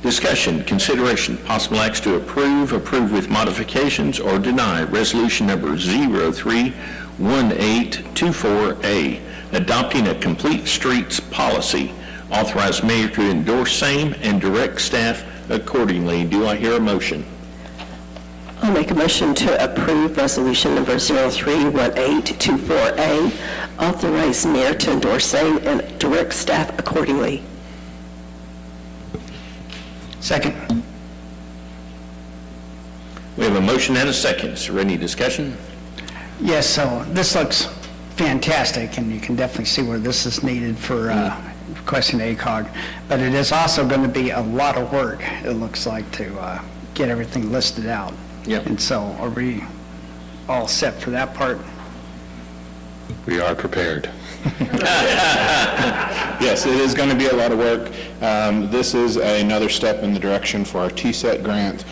Discussion, consideration, possible acts to approve with modifications, or deny resolution number 031824A, adopting a complete streets policy. Authorize mayor to endorse same and direct staff accordingly. Do I hear a motion? I'll make a motion to approve resolution number 031824A, authorize mayor to endorse same and direct staff accordingly. Second. We have a motion and a second. Is there any discussion? Yes, so this looks fantastic, and you can definitely see where this is needed for requesting ACOG, but it is also going to be a lot of work, it looks like, to get everything listed out. Yep. And so are we all set for that part? We are prepared. Yes, it is going to be a lot of work. This is another step in the direction for our TSET grant.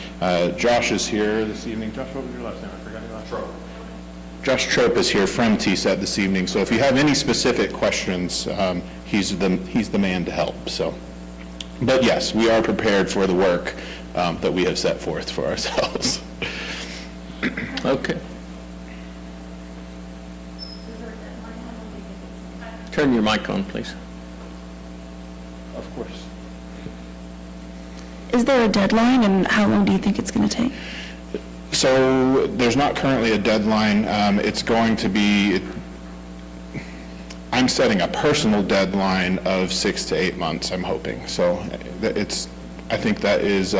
Josh is here this evening. Josh, what was your last name? I forgot your last name. Josh Trope is here from TSET this evening, so if you have any specific questions, he's the man to help. So, but yes, we are prepared for the work that we have set forth for ourselves. Okay. Turn your mic on, please. Of course. Is there a deadline, and how long do you think it's going to take? So there's not currently a deadline. It's going to be, I'm setting a personal deadline of 6 to 8 months, I'm hoping. So I think that is,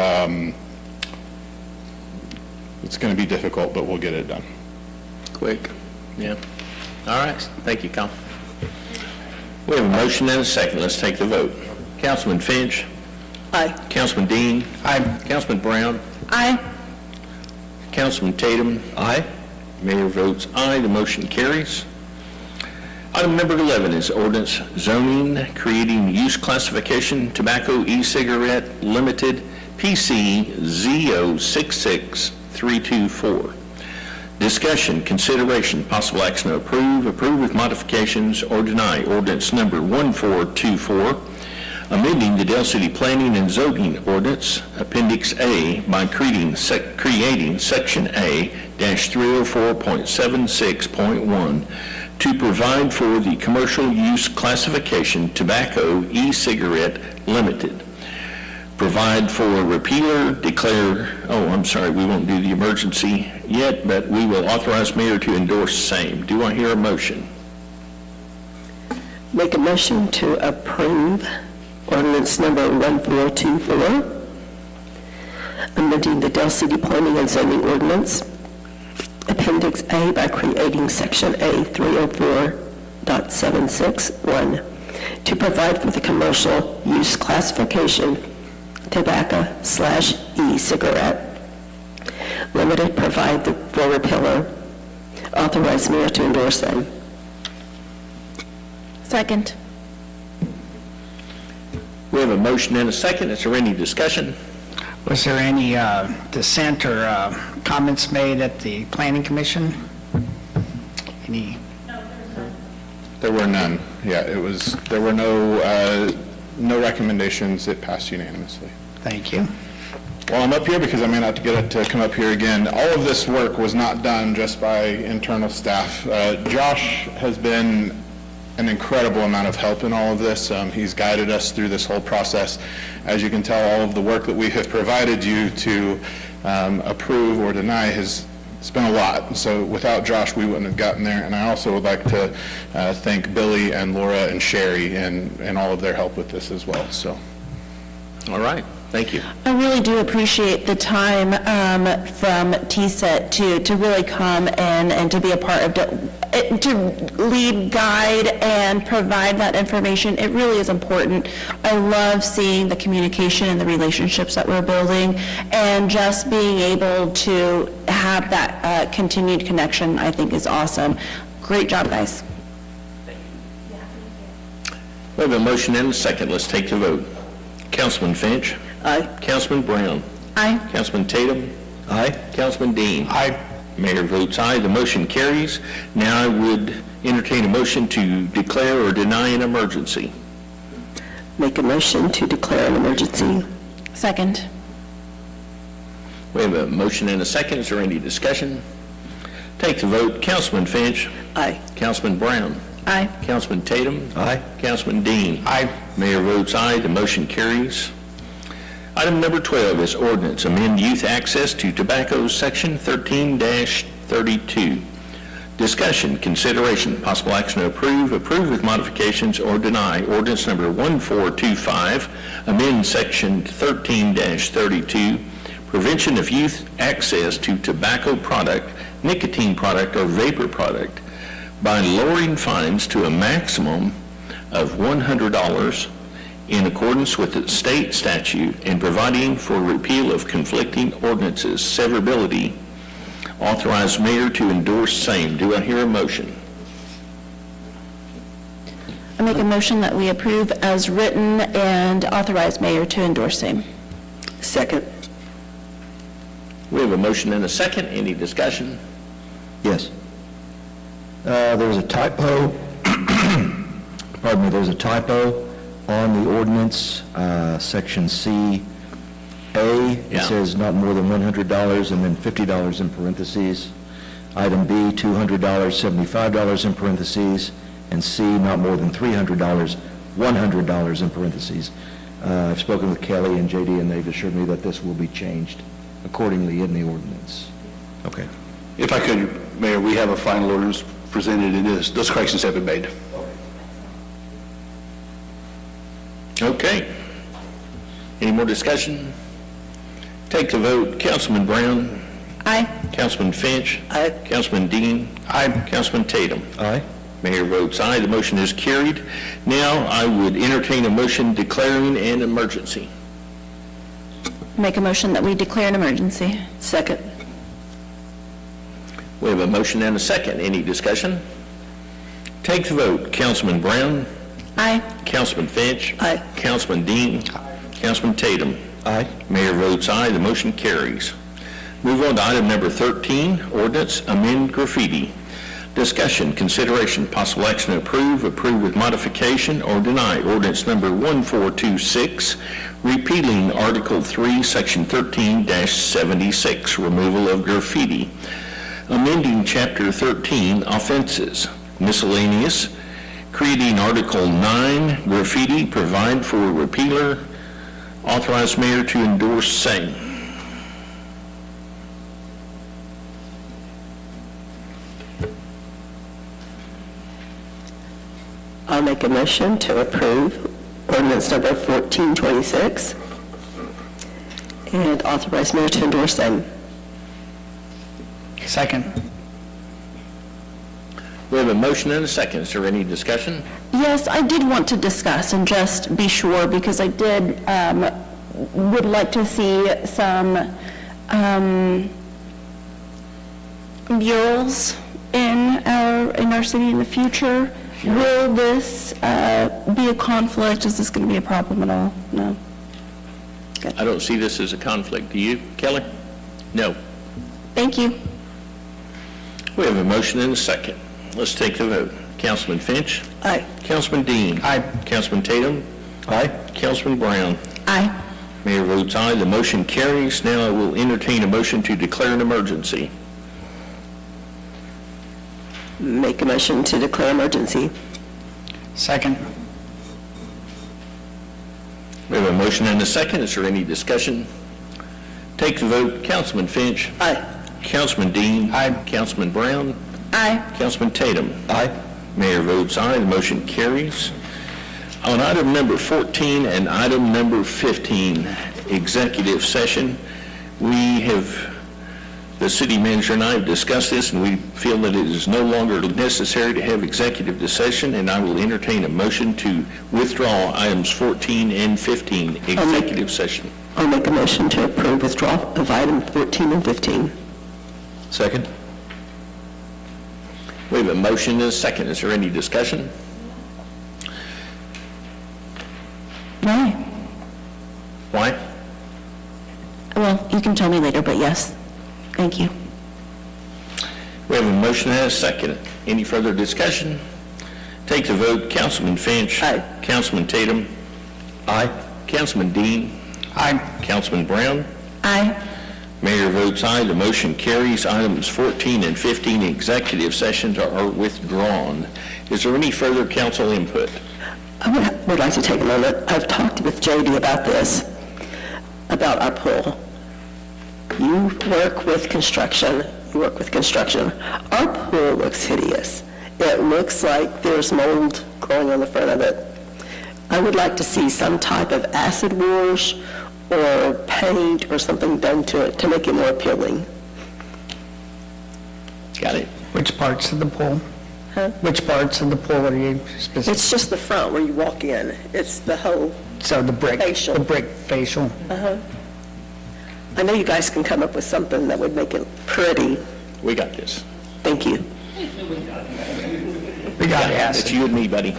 it's going to be difficult, but we'll get it done. Quick, yeah. All right, thank you, Colin. We have a motion and a second. Let's take the vote. Councilman Finch? Aye. Councilman Dean? Aye. Councilman Brown? Aye. Councilman Tatum? Aye. Mayor votes aye, the motion carries. Item number 11 is ordinance zoning, creating use classification, tobacco e-cigarette limited, PC Z066324. Discussion, consideration, possible action to approve with modifications, or deny ordinance number 1424, amending the Dale City Planning and Zoning Ordinance, Appendix A, by creating Section A-304.76.1 to provide for the commercial use classification tobacco e-cigarette limited. Provide for repealer, declare, we won't do the emergency yet, but we will authorize mayor to endorse same. Do I hear a motion? Make a motion to approve ordinance number 1424, amending the Dale City Planning and Zoning Ordinance, Appendix A, by creating Section A-304.761 to provide for the commercial use classification tobacco/e-cigarette limited, provide for repealer, authorize mayor to endorse them. Second. We have a motion and a second. Is there any discussion? Was there any dissent or comments made at the Planning Commission? Any? There were none. Yeah, there were no recommendations. It passed unanimously. Thank you. Well, I'm up here because I may not get it to come up here again. All of this work was not done just by internal staff. Josh has been an incredible amount of help in all of this. He's guided us through this whole process. As you can tell, all of the work that we have provided you to approve or deny it's been a lot. So without Josh, we wouldn't have gotten there. And I also would like to thank Billy and Laura and Sherry and all of their help with this as well. So. All right, thank you. I really do appreciate the time from TSET to really come and to be a part of, to lead, guide, and provide that information. It really is important. I love seeing the communication and the relationships that we're building, and just being able to have that continued connection, I think, is awesome. Great job, guys. We have a motion and a second. Let's take the vote. Councilman Finch? Aye. Councilman Brown? Aye. Councilman Tatum? Aye. Councilman Dean? Aye. Mayor votes aye, the motion carries. Now I would entertain a motion to declare or deny an emergency. Make a motion to declare an emergency. Second. We have a motion and a second. Is there any discussion? Take the vote. Councilman Finch? Aye. Councilman Brown? Aye. Councilman Tatum? Aye. Councilman Dean? Aye. Mayor votes aye, the motion carries. Item number 12 is ordinance amend youth access to tobacco, section 13-32. Discussion, consideration, possible action to approve with modifications, or deny ordinance number 1425, amend section 13-32, prevention of youth access to tobacco product, nicotine product, or vapor product by lowering fines to a maximum of $100 in accordance with the state statute and providing for repeal of conflicting ordinances, severability. Authorize mayor to endorse same. Do I hear a motion? I make a motion that we approve as written and authorize mayor to endorse same. Second. We have a motion and a second. Any discussion? Yes. There's a typo, pardon me, there's a typo on the ordinance, section C, A. It Yeah. says not more than $100 and then $50 in parentheses. Item B, $200, $75 in parentheses. And C, not more than $300, $100 in parentheses. I've spoken with Kelly and JD, and they've assured me that this will be changed accordingly in the ordinance. Okay. If I could, Mayor, we have a final ordinance presented, and those corrections have been made. Okay. Any more discussion? Take the vote. Councilman Brown? Aye. Councilman Finch? Aye. Councilman Dean? Aye. Councilman Tatum? Aye. Mayor votes aye. The motion is carried. Now, I would entertain a motion declaring an emergency. Make a motion that we declare an emergency. Second. We have a motion and a second. Any discussion? Take the vote. Councilman Brown? Aye. Councilman Finch? Aye. Councilman Dean? Councilman Tatum? Aye. Mayor votes aye. The motion carries. Move on to item number 13, ordinance amend graffiti. Discussion, consideration, possible action to approve with modification, or deny ordinance number 1426, repealing Article 3, Section 13-76, removal of graffiti, amending Chapter 13, offenses, miscellaneous, creating Article 9, graffiti, provide for repealer, authorize mayor to endorse same. I'll make a motion to approve ordinance number 1426 and authorize mayor to endorse same. Second. We have a motion and a second. Is there any discussion? Yes, I did want to discuss and just be sure, because I did, would like to see some murals in our city in the future. Will this be a conflict? Is this going to be a problem at all? No? I don't see this as a conflict. Do you, Kelly? No. Thank you. We have a motion and a second. Let's take the vote. Councilman Finch? Aye. Councilman Dean? Aye. Councilman Tatum? Aye. Councilman Brown? Aye. Mayor votes aye. The motion carries. Now I will entertain a motion to declare an emergency. Make a motion to declare emergency. Second. We have a motion and a second. Is there any discussion? Take the vote. Councilman Finch? Aye. Councilman Dean? Aye. Councilman Brown? Aye. Councilman Tatum? Aye. Mayor votes aye. The motion carries. On item number 14 and item number 15, executive session, the city manager and I have discussed this, and we feel that it is no longer necessary to have executive session, and I will entertain a motion to withdraw items 14 and 15, executive session. I'll make a motion to approve withdrawal of item 14 and 15. Second. We have a motion and a second. Is there any discussion? Why? Why? Well, you can tell me later, but yes. Thank you. We have a motion and a second. Any further discussion? Take the vote. Councilman Finch. Aye. Councilman Tatum. Aye. Councilman Dean. Aye. Councilman Brown. Aye. Mayor votes aye. The motion carries. Items 14 and 15 executive sessions are withdrawn. Is there any further council input? I would like to take a moment. I've talked with Jody about this, about our pool. You work with construction. Our pool looks hideous. It looks like there's mold growing on the front of it. I would like to see some type of acid wash or paint or something done to it to make it more appealing. Got it. Which parts of the pool? Huh? Which parts of the pool are you specific? It's just the front where you walk in. It's the whole, So the brick? Facial. The brick facial? I know you guys can come up with something that would make it pretty. We got this. Thank you. We got It's acid. you and me, buddy.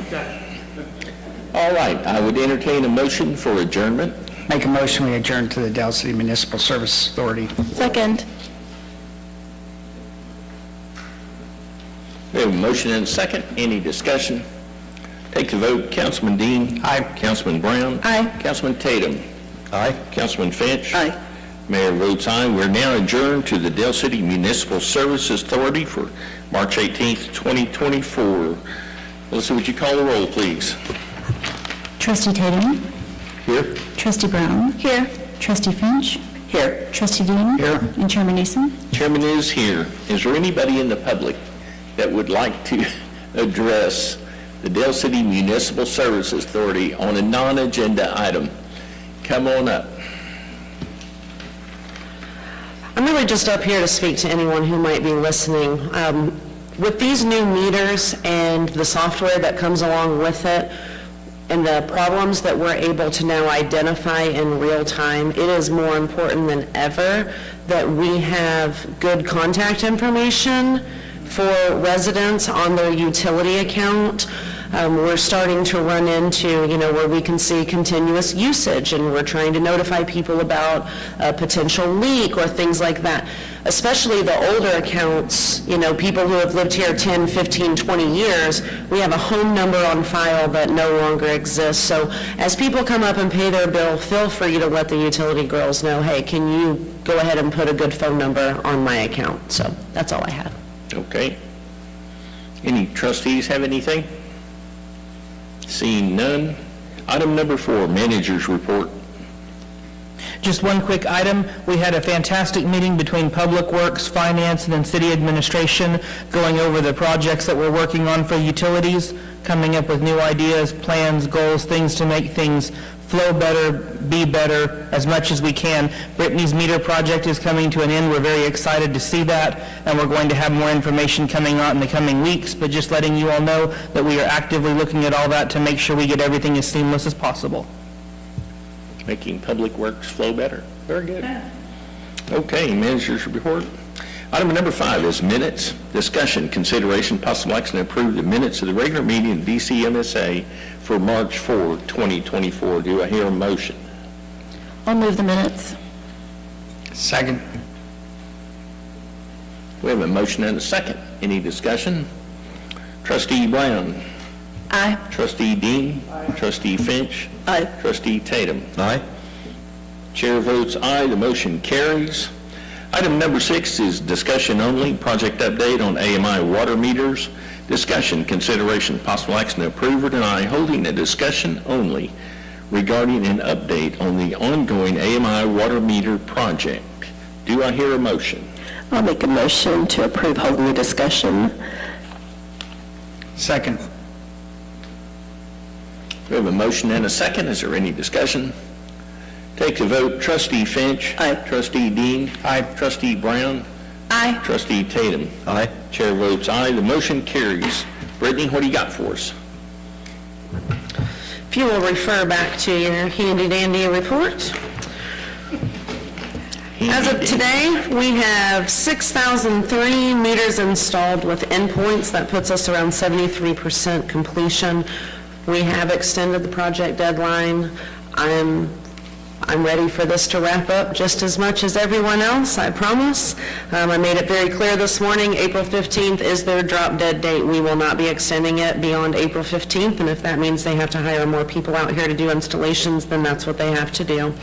All right. I would entertain a motion for adjournment. Make a motion, we adjourn to the Del City Municipal Service Authority. Second. We have a motion and a second. Any discussion? Take the vote. Councilman Dean. Aye. Councilman Brown. Aye. Councilman Tatum. Aye. Councilman Finch. Aye. Mayor votes aye. We're now adjourned to the Del City Municipal Services Authority for March 18th, 2024. Melissa, would you call the roll, please? Trustee Tatum? Here. Trustee Brown? Here. Trustee Finch? Here. Trustee Dean? Here. And Chairman Eason? Chairman is here. Is there anybody in the public that would like to address the Dale City Municipal Services Authority on a non-agenda item. Come on up. I'm really just up here to speak to anyone who might be listening. With these new meters and the software that comes along with it, and the problems that we're able to now identify in real time, it is more important than ever that we have good contact information for residents on their utility account. We're starting to run into, where we can see continuous usage, and we're trying to notify people about a potential leak or things like that. Especially the older accounts, people who have lived here 10, 15, 20 years, we have a home number on file that no longer exists. So as people come up and pay their bill, feel free to let the utility girls know, hey, can you go ahead and put a good phone number on my account? So that's all I have. Okay. Any trustees have anything? Seeing none. Item number 4, Manager's Report. Just one quick item. We had a fantastic meeting between Public Works, Finance, and then City Administration going over the projects that we're working on for utilities, coming up with new ideas, plans, goals, things to make things flow better, be better as much as we can. Brittany's meter project is coming to an end. We're very excited to see that, and we're going to have more information coming out in the coming weeks, but just letting you all know that we are actively looking at all that to make sure we get everything as seamless as possible. Making Public Works flow better. Very good. Okay, Manager's Report. Item number 5 is minutes. Discussion, consideration, possible action to approve the minutes of the regular meeting of DCMSA for March 4, 2024. Do I hear a motion? I'll move the minutes. Second. We have a motion and a second. Any discussion? Trustee Brown. Aye. Trustee Dean. Trustee Finch. Aye. Trustee Tatum. Aye. Chair votes aye, the motion carries. Item number 6 is discussion only, project update on AMI water meters. Discussion, consideration, possible action to approve or deny holding a discussion only regarding an update on the ongoing AMI water meter project. Do I hear a motion? I'll make a motion to approve holding a discussion. Second. We have a motion and a second. Is there any discussion? Take the vote. Trustee Finch. Aye. Trustee Dean. Aye. Trustee Brown. Aye. Trustee Tatum. Aye. Chair votes aye. The motion carries. Brittany, what do you got for us? If you will refer back to your handy-dandy report. As of today, we have 6,003 meters installed with endpoints. That puts us around 73% completion. We have extended the project deadline. I'm ready for this to wrap up just as much as everyone else, I promise. I made it very clear this morning, April 15th is their drop dead date. We will not be extending it beyond April 15th, and if that means they have to hire more people out here to do installations, then that's what they have to do.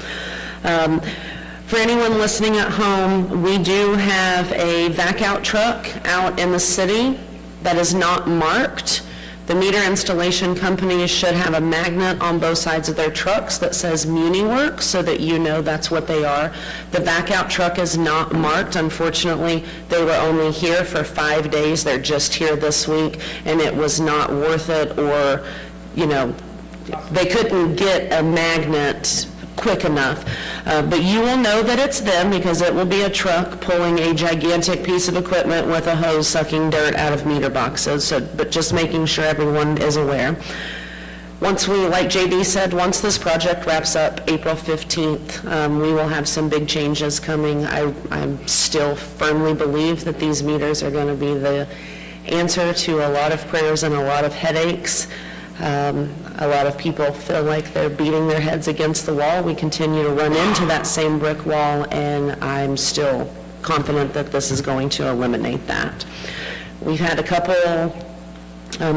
For anyone listening at home, we do have a vac-out truck out in the city that is not marked. The meter installation companies should have a magnet on both sides of their trucks that says MuniWorks so that you know that's what they are. The vac-out truck is not marked. Unfortunately, they were only here for 5 days. They're just here this week, and it was not worth it, or, they couldn't get a magnet quick enough. But you will know that it's them because it will be a truck pulling a gigantic piece of equipment with a hose sucking dirt out of meter boxes. But just making sure everyone is aware. Once we, like JD said, once this project wraps up April 15th, we will have some big changes coming. I still firmly believe that these meters are going to be the answer to a lot of prayers and a lot of headaches. A lot of people feel like they're beating their heads against the wall. We continue to run into that same brick wall, and I'm still confident that this is going to eliminate that. We've had a couple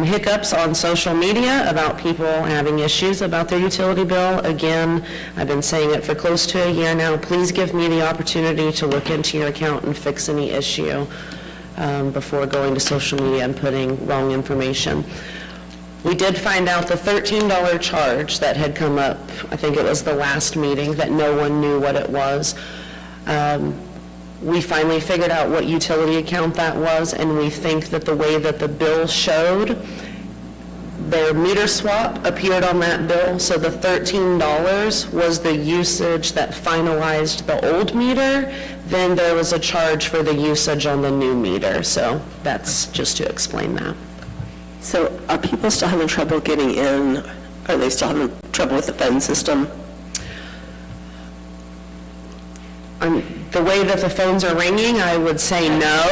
hiccups on social media about people having issues about their utility bill. Again, I've been saying it for close to a year now. Please give me the opportunity to look into your account and fix any issue before going to social media and putting wrong information. We did find out the $13 charge that had come up, I think it was the last meeting, that no one knew what it was. We finally figured out what utility account that was, and we think that the way that the bill showed, their meter swap appeared on that bill, so the $13 was the usage that finalized the old meter, then there was a charge for the usage on the new meter, so that's just to explain that. So are people still having trouble getting in? Are they still having trouble with the phone system? The way that the phones are ringing, I would say no.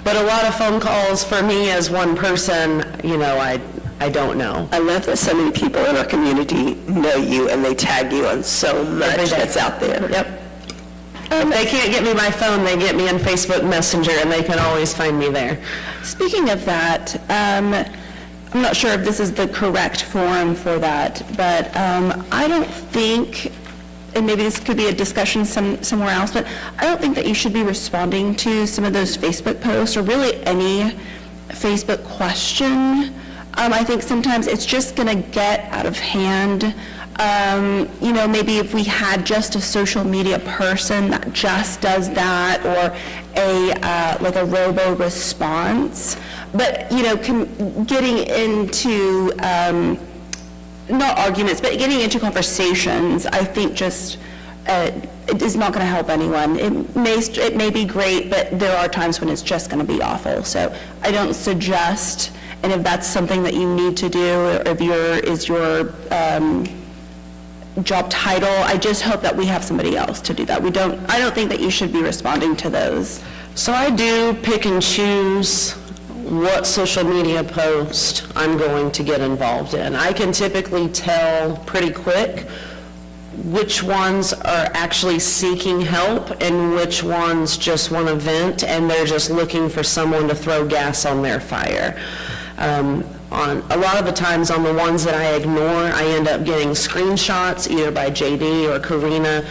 But a lot of phone calls for me as one person, I don't know. I love that so many people in our community know you and they tag you on so much Every day. that's out there. Yep. If they can't get me by phone, they get me in Facebook Messenger, and they can always find me there. Speaking of that, I'm not sure if this is the correct forum for that, but I don't think, and maybe this could be a discussion somewhere else, but I don't think that you should be responding to some of those Facebook posts or really any Facebook question. I think sometimes it's just going to get out of hand. Maybe if we had just a social media person that just does that, or like a robo response. But, getting into, not arguments, but getting into conversations, I think just, it is not going to help anyone. It may be great, but there are times when it's just going to be awful. So I don't suggest, and if that's something that you need to do, or if your job title, I just hope that we have somebody else to do that. I don't think that you should be responding to those. So I do pick and choose what social media post I'm going to get involved in. I can typically tell pretty quick which ones are actually seeking help and which ones just want to vent and they're just looking for someone to throw gas on their fire. On a lot of the times on the ones that I ignore, I end up getting screenshots either by JD or Karina,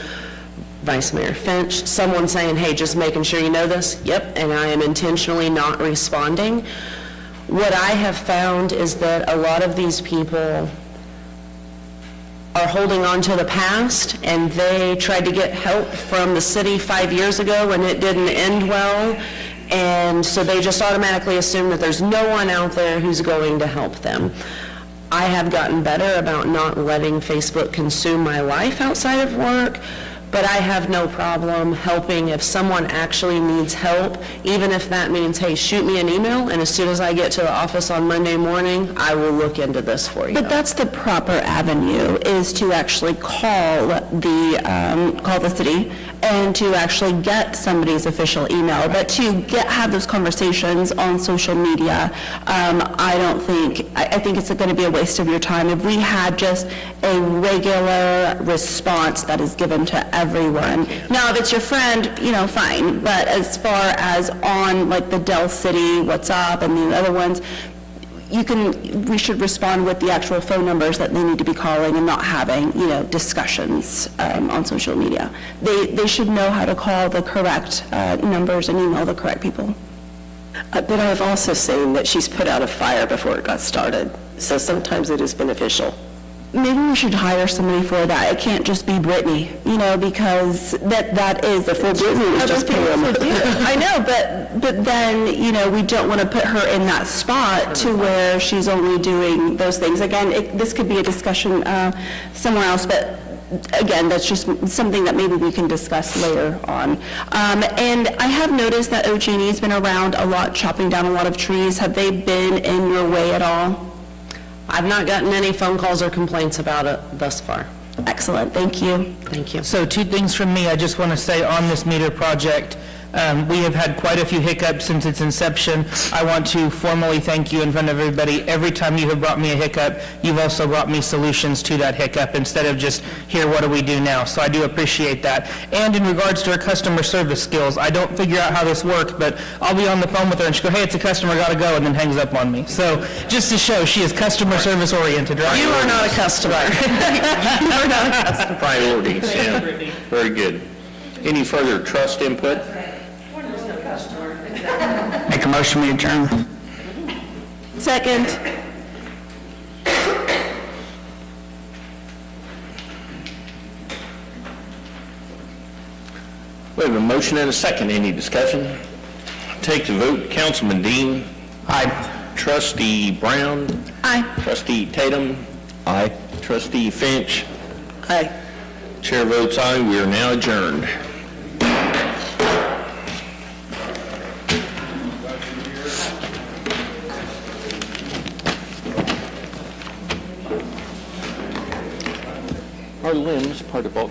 Vice Mayor Finch, someone saying, hey, just making sure you know this. Yep, and I am intentionally not responding. What I have found is that a lot of these people are holding on to the past, and they tried to get help from the city 5 years ago and it didn't end well. And so they just automatically assume that there's no one out there who's going to help them. I have gotten better about not letting Facebook consume my life outside of work, but I have no problem helping if someone actually needs help, even if that means, hey, shoot me an email, and as soon as I get to the office on Monday morning, I will look into this for you. But that's the proper avenue, is to actually call the city and to actually get somebody's official email. But to have those conversations on social media, I think it's going to be a waste of your time. If we had just a regular response that is given to everyone. Now, if it's your friend, fine. But as far as on like the Dell City WhatsApp and the other ones, we should respond with the actual phone numbers that they need to be calling and not having, discussions on social media. They should know how to call the correct numbers and email the correct people. But I've also seen that she's put out a fire before it got started, so sometimes it is beneficial. Maybe we should hire somebody for that. It can't just be Brittany, because that is... Before Brittany was just Pam. I know, but then, we don't want to put her in that spot to where she's only doing those things. Again, this could be a discussion somewhere else, but again, that's just something that maybe we can discuss later on. And I have noticed that OG&E's been around a lot, chopping down a lot of trees. Have they been in your way at all? I've not gotten any phone calls or complaints about it thus far. Excellent, thank you. Thank you. So 2 things from me. I just want to say on this meter project, we have had quite a few hiccups since its inception. I want to formally thank you in front of everybody. Every time you have brought me a hiccup, you've also brought me solutions to that hiccup instead of just, here, what do we do now? So I do appreciate that. And in regards to our customer service skills, I don't figure out how this works, but I'll be on the phone with her and she'll go, hey, it's a customer, gotta go, and then hangs up on me. So just to show, she is customer service oriented, right? You are not a customer. You are not a customer. Priorities, yeah. Very good. Any further trust input? Make a motion, we adjourn. Second. We have a motion and a second. Any discussion? Take the vote. Councilman Dean. Aye. Trustee Brown? Aye. Trustee Tatum? Aye. Trustee Finch? Aye. Chair votes aye, we are now adjourned. Are limbs part of all?